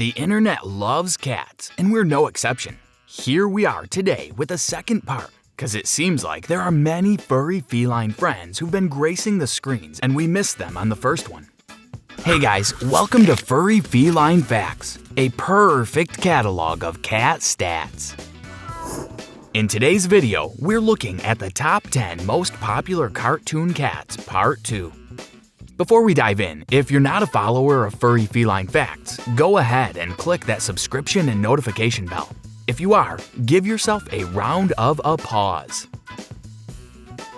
The internet loves cats, and we're no exception. Here we are today with a second part, because it seems like there are many furry feline friends who've been gracing the screens and we missed them on the first one. Hey guys, welcome to Furry Feline Facts, a perfect catalog of cat stats. In today's video, we're looking at the top 10 most popular cartoon cats, part 2. Before we dive in, if you're not a follower of Furry Feline Facts, go ahead and click that subscription and notification bell. If you are, give yourself a round of applause.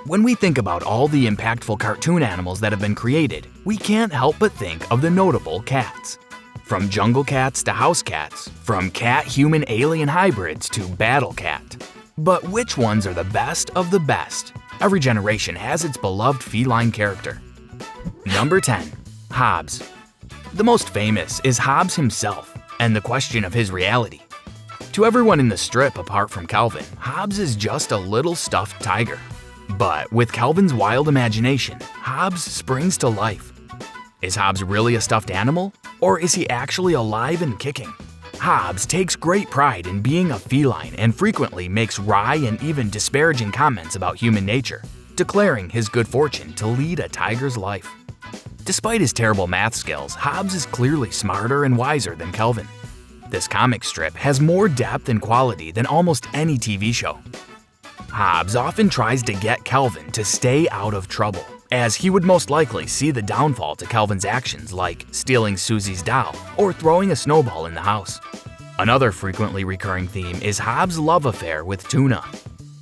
When we think about all the impactful cartoon animals that have been created, we can't help but think of the notable cats. From jungle cats to house cats, from cat-human-alien hybrids to battle cat. But which ones are the best of the best? Every generation has its beloved feline character. Number 10. Hobbes. The most famous is Hobbes himself, and the question of his reality. To everyone in the strip apart from Calvin, Hobbes is just a little stuffed tiger. But with Calvin's wild imagination, Hobbes springs to life. Is Hobbes really a stuffed animal? Or is he actually alive and kicking? Hobbes takes great pride in being a feline and frequently makes wry and even disparaging comments about human nature, declaring his good fortune to lead a tiger's life. Despite his terrible math skills, Hobbes is clearly smarter and wiser than Calvin. This comic strip has more depth and quality than almost any TV show. Hobbes often tries to get Calvin to stay out of trouble, as he would most likely see the downfall to Calvin's actions like stealing Susie's doll or throwing a snowball in the house. Another frequently recurring theme is Hobbes' love affair with Tuna.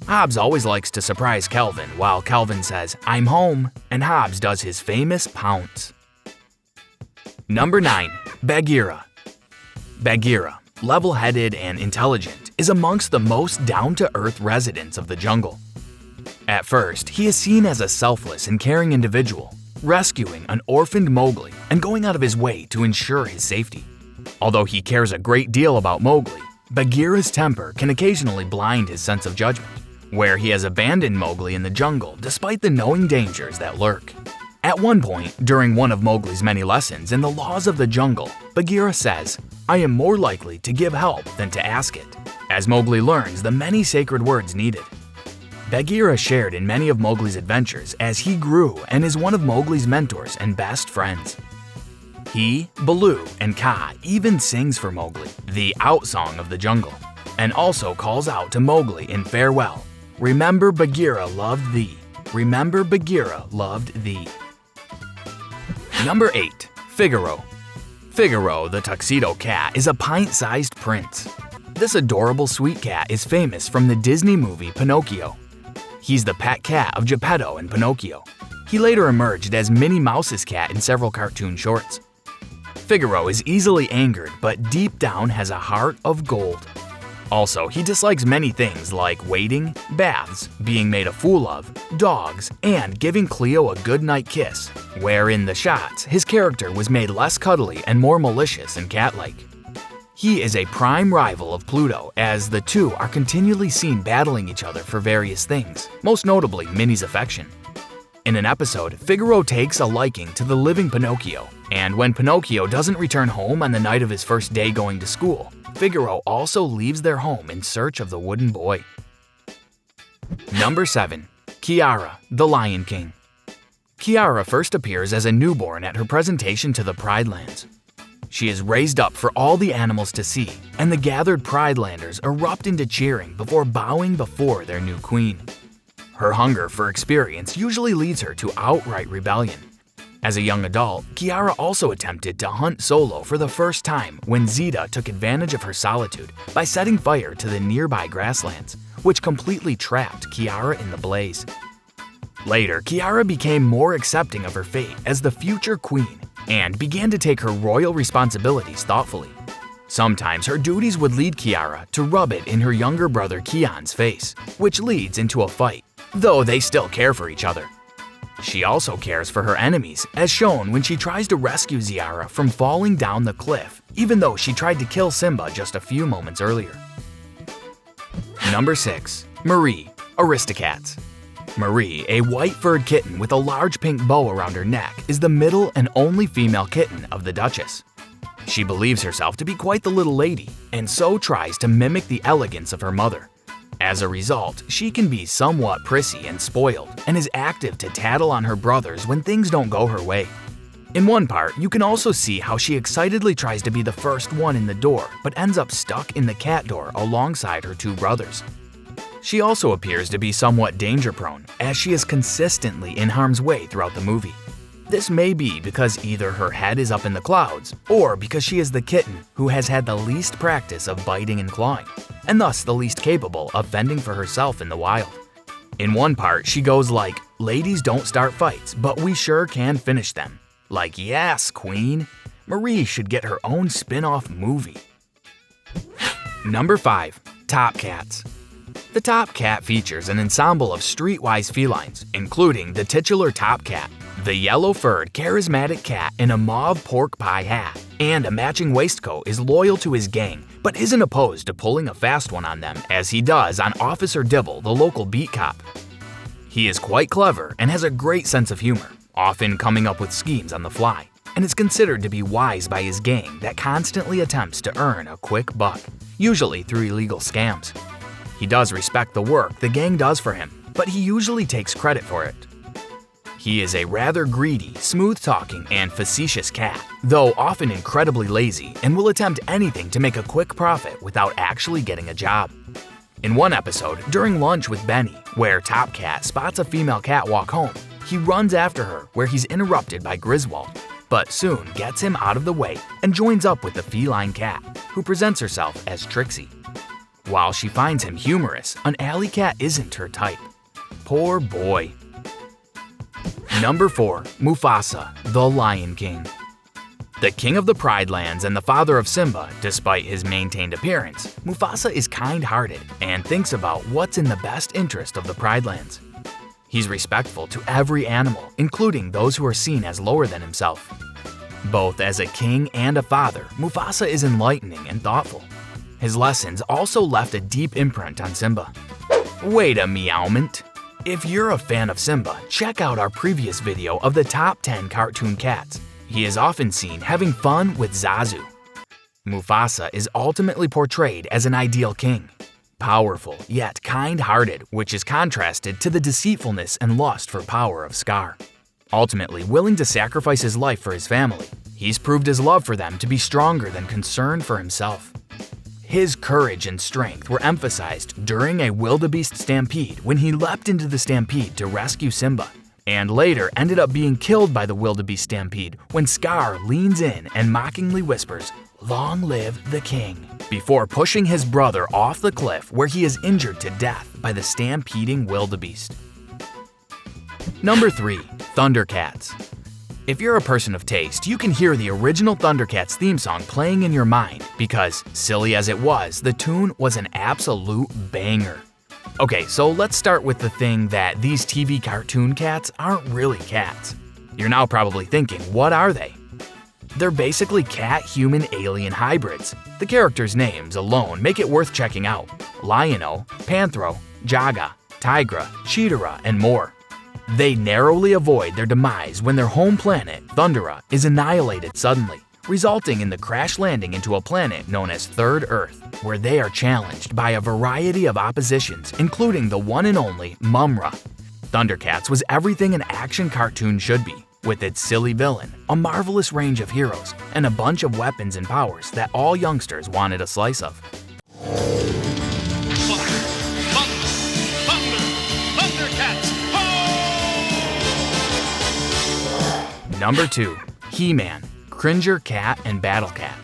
Hobbes always likes to surprise Calvin while Calvin says, "I'm home," and Hobbes does his famous pounce. Number 9. Bagheera. Bagheera, level-headed and intelligent, is amongst the most down-to-earth residents of the jungle. At first, he is seen as a selfless and caring individual, rescuing an orphaned Mowgli and going out of his way to ensure his safety. Although he cares a great deal about Mowgli, Bagheera's temper can occasionally blind his sense of judgment, where he has abandoned Mowgli in the jungle despite the knowing dangers that lurk. At one point, during one of Mowgli's many lessons in the laws of the jungle, Bagheera says, "I am more likely to give help than to ask it," as Mowgli learns the many sacred words needed. Bagheera shared in many of Mowgli's adventures as he grew and is one of Mowgli's mentors and best friends. He, Baloo, and Kaa even sings for Mowgli, the out song of the jungle, and also calls out to Mowgli in farewell, "Remember Bagheera loved thee. Remember Bagheera loved thee." Number 8. Figaro. Figaro, the tuxedo cat, is a pint-sized prince. This adorable sweet cat is famous from the Disney movie Pinocchio. He's the pet cat of Geppetto and Pinocchio. He later emerged as Minnie Mouse's cat in several cartoon shorts. Figaro is easily angered, but deep down has a heart of gold. Also, he dislikes many things like waiting, baths, being made a fool of, dogs, and giving Cleo a goodnight kiss, where in the shots, his character was made less cuddly and more malicious and cat-like. He is a prime rival of Pluto, as the two are continually seen battling each other for various things, most notably Minnie's affection. In an episode, Figaro takes a liking to the living Pinocchio, and when Pinocchio doesn't return home on the night of his first day going to school, Figaro also leaves their home in search of the wooden boy. Number 7. Kiara, the Lion King. Kiara first appears as a newborn at her presentation to the Pride Lands. She is raised up for all the animals to see, and the gathered Pridelanders erupt into cheering before bowing before their new queen. Her hunger for experience usually leads her to outright rebellion. As a young adult, Kiara also attempted to hunt solo for the first time when Zeta took advantage of her solitude by setting fire to the nearby grasslands, which completely trapped Kiara in the blaze. Later, Kiara became more accepting of her fate as the future queen and began to take her royal responsibilities thoughtfully. Sometimes her duties would lead Kiara to rub it in her younger brother Kion's face, which leads into a fight, though they still care for each other. She also cares for her enemies, as shown when she tries to rescue Ziara from falling down the cliff, even though she tried to kill Simba just a few moments earlier. Number 6. Marie, Aristocats. Marie, a white-furred kitten with a large pink bow around her neck, is the middle and only female kitten of the Duchess. She believes herself to be quite the little lady, and so tries to mimic the elegance of her mother. As a result, she can be somewhat prissy and spoiled, and is active to tattle on her brothers when things don't go her way. In one part, you can also see how she excitedly tries to be the first one in the door, but ends up stuck in the cat door alongside her two brothers. She also appears to be somewhat danger-prone, as she is consistently in harm's way throughout the movie. This may be because either her head is up in the clouds, or because she is the kitten who has had the least practice of biting and clawing, and thus the least capable of fending for herself in the wild. In one part, she goes like, "Ladies don't start fights, but we sure can finish them." Like, yes, queen. Marie should get her own spin-off movie. Number 5. Top Cats. The Top Cat features an ensemble of streetwise felines, including the titular Top Cat, the yellow-furred, charismatic cat in a mauve pork pie hat, and a matching waistcoat is loyal to his gang, but isn't opposed to pulling a fast one on them, as he does on Officer Dibble, the local beat cop. He is quite clever and has a great sense of humor, often coming up with schemes on the fly, and is considered to be wise by his gang that constantly attempts to earn a quick buck, usually through illegal scams. He does respect the work the gang does for him, but he usually takes credit for it. He is a rather greedy, smooth-talking, and facetious cat, though often incredibly lazy and will attempt anything to make a quick profit without actually getting a job. In one episode, during lunch with Benny, where Top Cat spots a female cat walk home, he runs after her where he's interrupted by Griswold, but soon gets him out of the way and joins up with the feline cat, who presents herself as Trixie. While she finds him humorous, an alley cat isn't her type. Poor boy. Number 4. Mufasa, the Lion King. The king of the Pride Lands and the father of Simba, despite his maintained appearance, Mufasa is kind-hearted and thinks about what's in the best interest of the Pride Lands. He's respectful to every animal, including those who are seen as lower than himself. Both as a king and a father, Mufasa is enlightening and thoughtful. His lessons also left a deep imprint on Simba. Wait a meowment. If you're a fan of Simba, check out our previous video of the top 10 cartoon cats. He is often seen having fun with Zazu. Mufasa is ultimately portrayed as an ideal king. Powerful, yet kind-hearted, which is contrasted to the deceitfulness and lust for power of Scar. Ultimately willing to sacrifice his life for his family, he's proved his love for them to be stronger than concern for himself. His courage and strength were emphasized during a wildebeest stampede when he leapt into the stampede to rescue Simba, and later ended up being killed by the wildebeest stampede when Scar leans in and mockingly whispers, "Long live the king," before pushing his brother off the cliff where he is injured to death by the stampeding wildebeest. Number 3. Thundercats. If you're a person of taste, you can hear the original Thundercats theme song playing in your mind because, silly as it was, the tune was an absolute banger. Okay, so let's start with the thing that these TV cartoon cats aren't really cats. You're now probably thinking, what are they? They're basically cat-human-alien hybrids. The characters' names alone make it worth checking out. Lion-O, Panthro, Jaga, Tigra, Cheetara, and more. They narrowly avoid their demise when their home planet, Thundera, is annihilated suddenly, resulting in the crash landing into a planet known as Third Earth, where they are challenged by a variety of oppositions, including the one and only Mumra. Thundercats was everything an action cartoon should be, with its silly villain, a marvelous range of heroes, and a bunch of weapons and powers that all youngsters wanted a slice of. Number 2. He-Man, Cringer Cat and Battle Cat.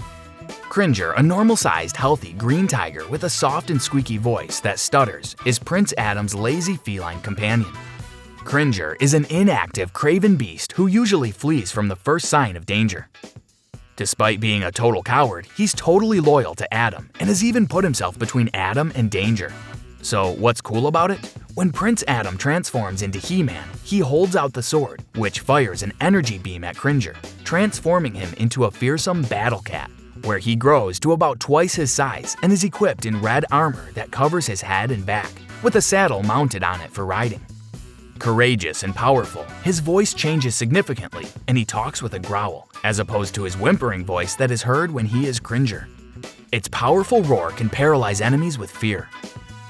Cringer, a normal-sized, healthy green tiger with a soft and squeaky voice that stutters, is Prince Adam's lazy feline companion. Cringer is an inactive, craven beast who usually flees from the first sign of danger. Despite being a total coward, he's totally loyal to Adam and has even put himself between Adam and danger. So what's cool about it? When Prince Adam transforms into He-Man, he holds out the sword, which fires an energy beam at Cringer, transforming him into a fearsome battle cat, where he grows to about twice his size and is equipped in red armor that covers his head and back, with a saddle mounted on it for riding. Courageous and powerful, his voice changes significantly and he talks with a growl, as opposed to his whimpering voice that is heard when he is Cringer. Its powerful roar can paralyze enemies with fear.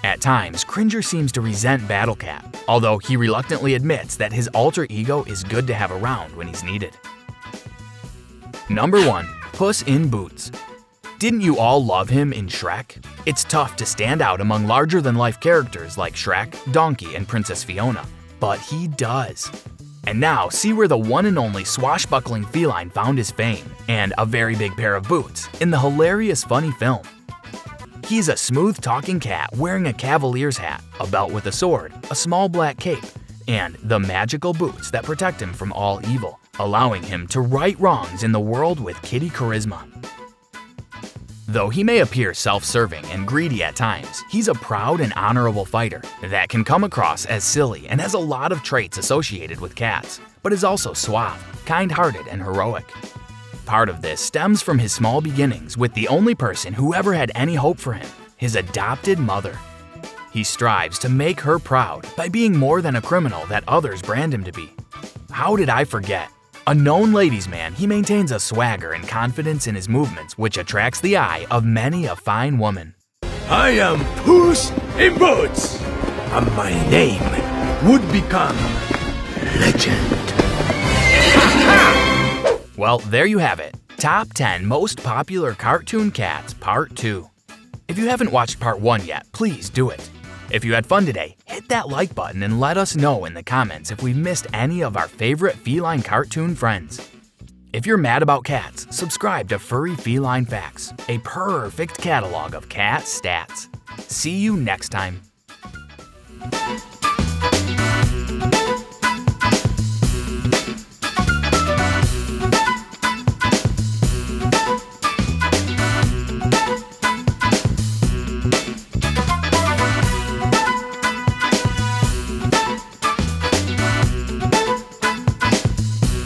At times, Cringer seems to resent Battle Cat, although he reluctantly admits that his alter ego is good to have around when he's needed. Number 1. Puss in Boots. Didn't you all love him in Shrek? It's tough to stand out among larger-than-life characters like Shrek, Donkey, and Princess Fiona, but he does. And now, see where the one and only swashbuckling feline found his fame, and a very big pair of boots, in the hilarious funny film. He's a smooth-talking cat wearing a cavalier's hat, a belt with a sword, a small black cape, and the magical boots that protect him from all evil, allowing him to right wrongs in the world with kitty charisma. Though he may appear self-serving and greedy at times, he's a proud and honorable fighter that can come across as silly and has a lot of traits associated with cats, but is also suave, kind-hearted, and heroic. Part of this stems from his small beginnings with the only person who ever had any hope for him, his adopted mother. He strives to make her proud by being more than a criminal that others brand him to be. How did I forget? A known ladies' man, he maintains a swagger and confidence in his movements which attracts the eye of many a fine woman. I am Puss in Boots, and my name would become legend. Well, there you have it. Top 10 Most Popular Cartoon Cats Part 2. If you haven't watched Part 1 yet, please do it. If you had fun today, hit that like button and let us know in the comments if we've missed any of our favorite feline cartoon friends. If you're mad about cats, subscribe to Furry Feline Facts, a perfect catalog of cat stats. See you next time.